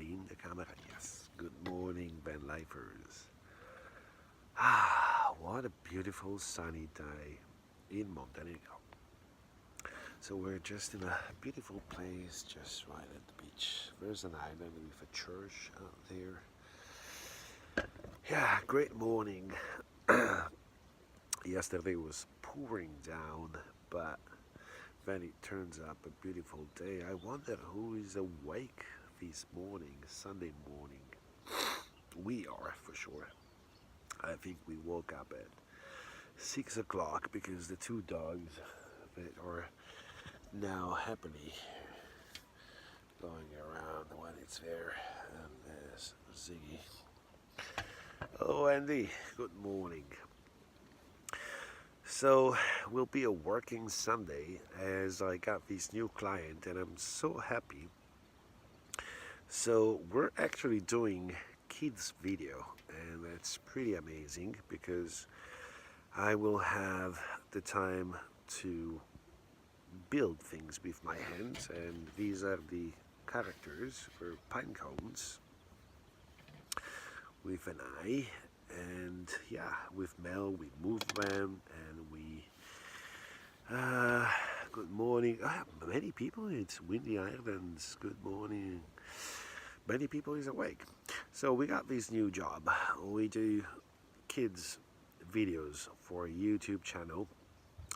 clean the camera? Yes. Good morning, Vanlifers. What a beautiful sunny day in Montenegro. So we're just in a beautiful place, just right at the beach. There's an island with a church out there. Yeah, great morning. Yesterday was pouring down, but then it turns up a beautiful day. I wonder who is awake this morning, Sunday morning. We are for sure. I think we woke up at 6 o'clock because the two dogs that are now happily going around when it's there. And there's Ziggy. Oh, Andy, good morning. So, will be a working Sunday as I got this new client and I'm so happy. So, we're actually doing kids video and that's pretty amazing because I will have the time to build things with my hands, and these are the characters for pine cones with an eye. And yeah, with Mel we move them and we good morning. Many people, it's windy islands. Good morning. Many people is awake. So we got this new job. We do kids videos for a YouTube channel.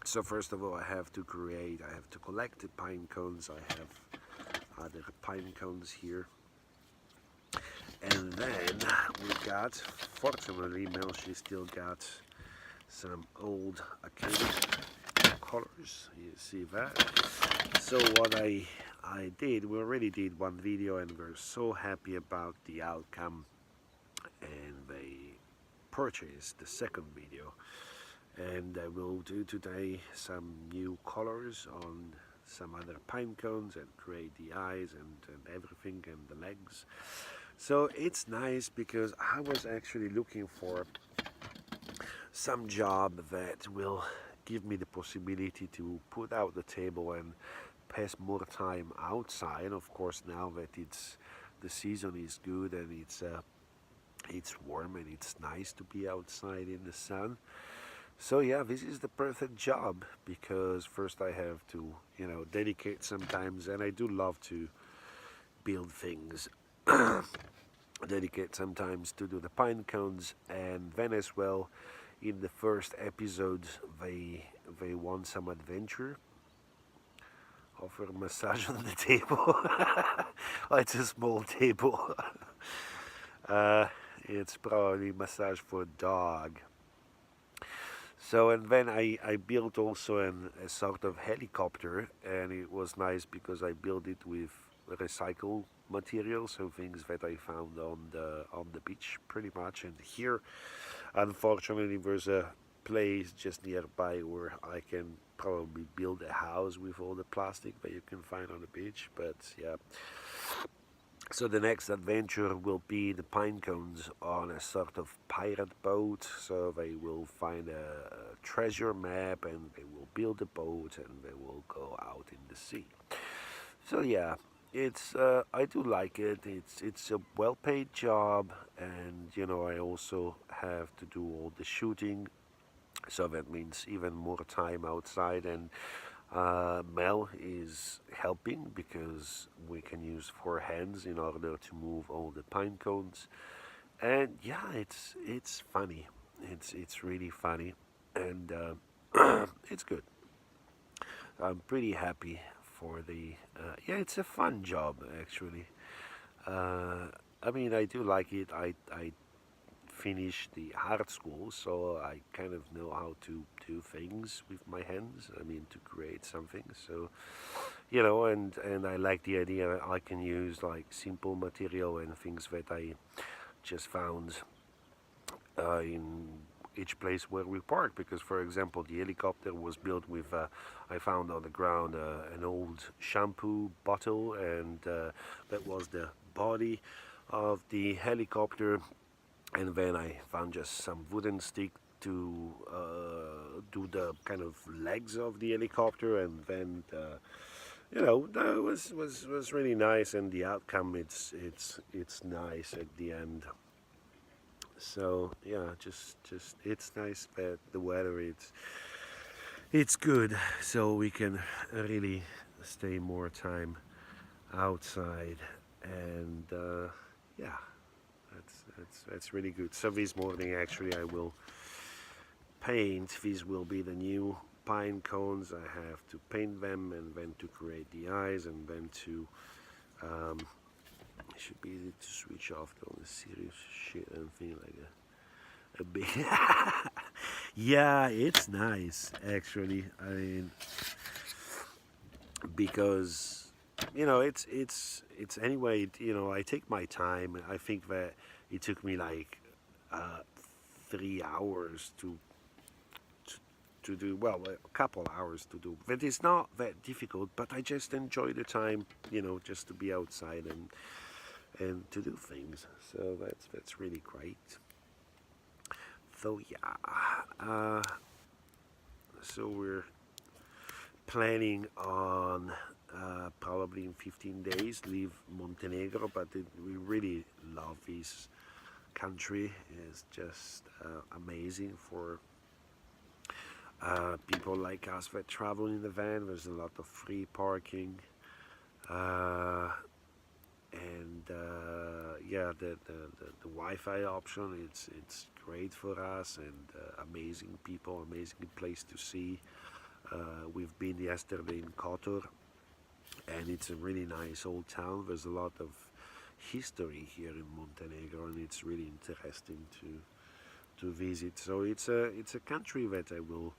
So first of all I have to collect the pine cones. I have other pine cones here. And then we got, fortunately Mel, she still got some old acrylic colors. You see that? So what I did, we already did one video and we're so happy about the outcome, and they purchased the second video. And I will do today some new colors on some other pine cones and create the eyes and everything and the legs. So it's nice because I was actually looking for some job that will give me the possibility to put out the table and pass more time outside. Of course, now that the season is good and it's warm and it's nice to be outside in the sun. So yeah, this is the perfect job because first I have to, dedicate sometimes, and I do love to build things. Dedicate sometimes to do the pine cones, and then as well, in the first episode, they want some adventure. Offer a massage on the table. Oh, it's a small table. It's probably massage for a dog. So, and then I built also a sort of helicopter, and it was nice because I built it with recycled materials, so things that I found on the beach pretty much. And here, unfortunately, there's a place just nearby where I can probably build a house with all the plastic that you can find on the beach. But yeah. So the next adventure will be the pine cones on a sort of pirate boat. So they will find a treasure map and they will build a boat and they will go out in the sea. So yeah, it's I do like it. It's a well-paid job, and I also have to do all the shooting. So that means even more time outside, and Mel is helping because we can use 4 hands in order to move all the pine cones. And yeah, it's funny. It's really funny, and it's good. I'm pretty happy for the. Yeah, it's a fun job actually. Uh, I mean, I do like it. I finished the art school, so I kind of know how to do things with my hands. I mean, to create something. So, and I like the idea I can use like simple material and things that I just found in each place where we park. Because, for example, the helicopter was built with I found on the ground an old shampoo bottle, and that was the body of the helicopter. And then I found just some wooden stick to do the kind of legs of the helicopter, and then no, it was really nice, and the outcome it's nice at the end. So yeah, just it's nice that the weather it's good, so we can really stay more time outside, and yeah, that's really good. So this morning actually I will paint. These will be the new pine cones. I have to paint them and then to create the eyes and then to um, it should be easy to switch off all the serious shit and thing like a big yeah, it's nice actually. I mean, because it's anyway, I take my time. I think that it took me like uh, 3 hours to to do, well, a couple hours to do. But it's not that difficult, but I just enjoy the time, just to be outside and to do things. So that's really great. So yeah, so we're planning on probably in 15 days leave Montenegro, but we really love this country. It's just amazing for people like us that travel in the van. There's a lot of free parking, uh, and yeah, the Wi-Fi option. It's great for us, and amazing people, amazing place to see. We've been yesterday in Kotor, and it's a really nice old town. There's a lot of history here in Montenegro, and it's really interesting to visit. So it's a country that I will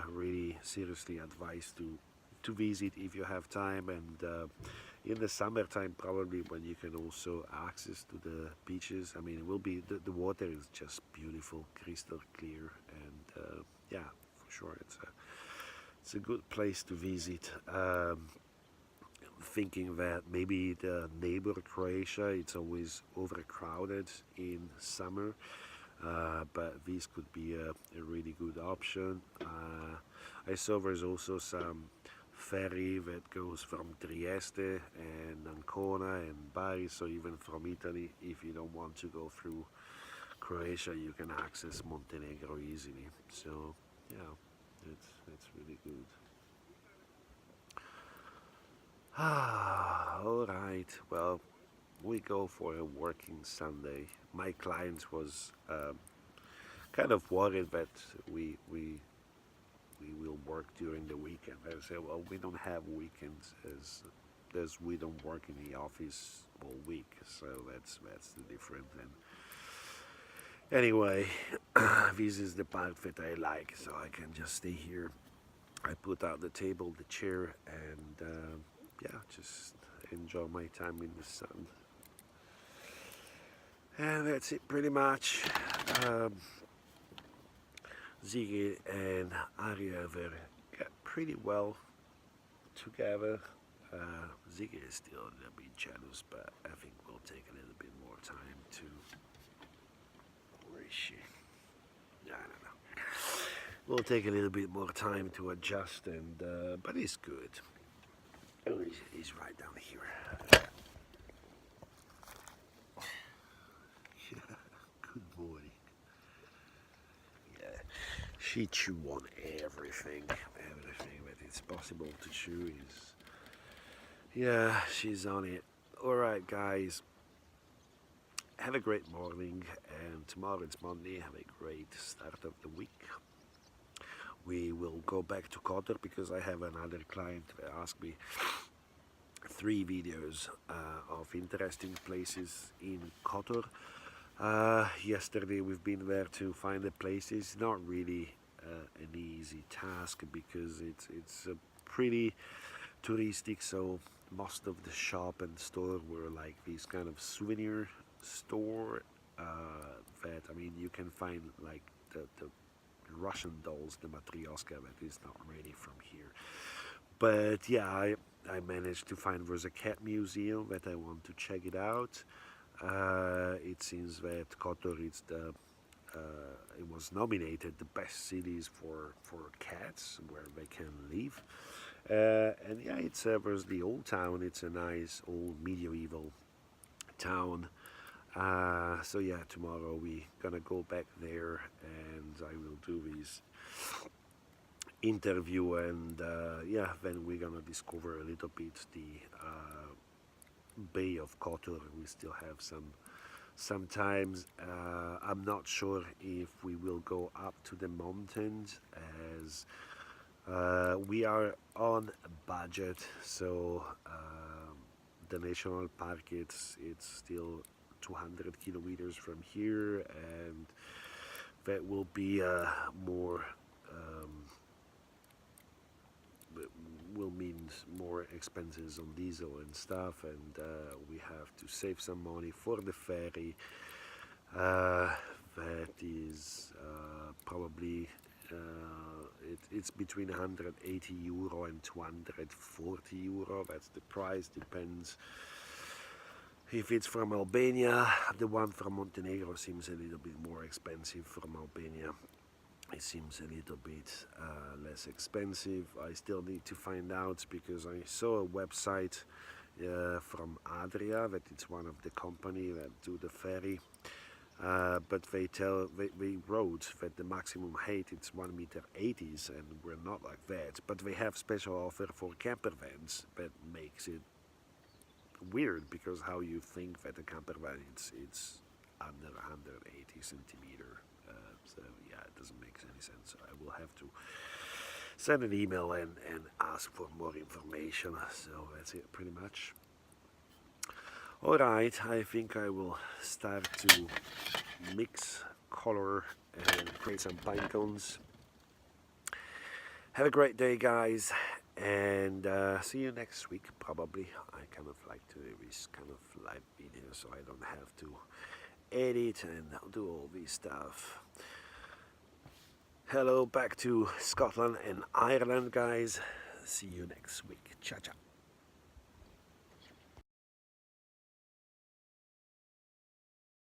really seriously advise to visit if you have time, and in the summertime probably when you can also access to the beaches. I mean, it will be the water is just beautiful, crystal clear, and yeah, for sure it's a good place to visit. Thinking that maybe the neighbor Croatia, it's always overcrowded in summer, but this could be a really good option. I saw there's also some ferry that goes from Trieste and Ancona and Bari, so even from Italy, if you don't want to go through Croatia, you can access Montenegro easily. So yeah, that's really good. All right. Well, we go for a working Sunday. My client was kind of worried that we will work during the weekend. I said, well, we don't have weekends as we don't work in the office all week, so that's the difference. And anyway, this is the part that I like, so I can just stay here. I put out the table, the chair, and yeah, just enjoy my time in the sun. And that's it pretty much. Um, Ziggy and Aria were got pretty well together. Ziggy is still a little bit jealous, but I think we'll take a little bit more time to. Where is she? I don't know. We'll take a little bit more time to adjust, and but it's good. Oh, he's right down here. Good boy. Yeah, she chew on everything that it's possible to chew is. Yeah, she's on it. All right, guys. Have a great morning, and tomorrow it's Monday. Have a great start of the week. We will go back to Qatar because I have another client that asked me 3 videos of interesting places in Qatar. Yesterday we've been there to find the places. Not really an easy task because it's pretty touristic. So most of the shop and store were like these kind of souvenir store that, I mean, you can find like the Russian dolls, the Matryoshka, that is not really from here. But yeah, I managed to find there's a cat museum that I want to check it out. It seems that Kotor is it was nominated the best cities for cats where they can live, And yeah, it's versus the old town. It's a nice old medieval town. So yeah, tomorrow we gonna go back there, and I will do this interview, and yeah, then we're gonna discover a little bit the Bay of Kotor. We still have sometimes. I'm not sure if we will go up to the mountains as we are on a budget, so the national park it's still 200 kilometers from here, and that will be more um, will mean more expenses on diesel and stuff, and we have to save some money for the ferry. Uh, that is probably it's between 180 euro and 240 euro. That's the price. Depends if it's from Albania. The one from Montenegro seems a little bit more expensive. From Albania, it seems a little bit less expensive. I still need to find out because I saw a website from Adria that it's one of the company that do the ferry. But they wrote that the maximum height it's 1 meter 80s, and we're not like that. But they have special offer for camper vans that makes it weird because how you think that a camper van it's under 180 centimeter. So yeah, it doesn't make any sense. So I will have to send an email and ask for more information. So that's it pretty much. Alright, I think I will start to mix color and create some pine cones. Have a great day, guys, and see you next week probably. I kind of like to do this kind of live video so I don't have to edit and do all this stuff. Hello back to Scotland and Ireland, guys. See you next week. Ciao, ciao.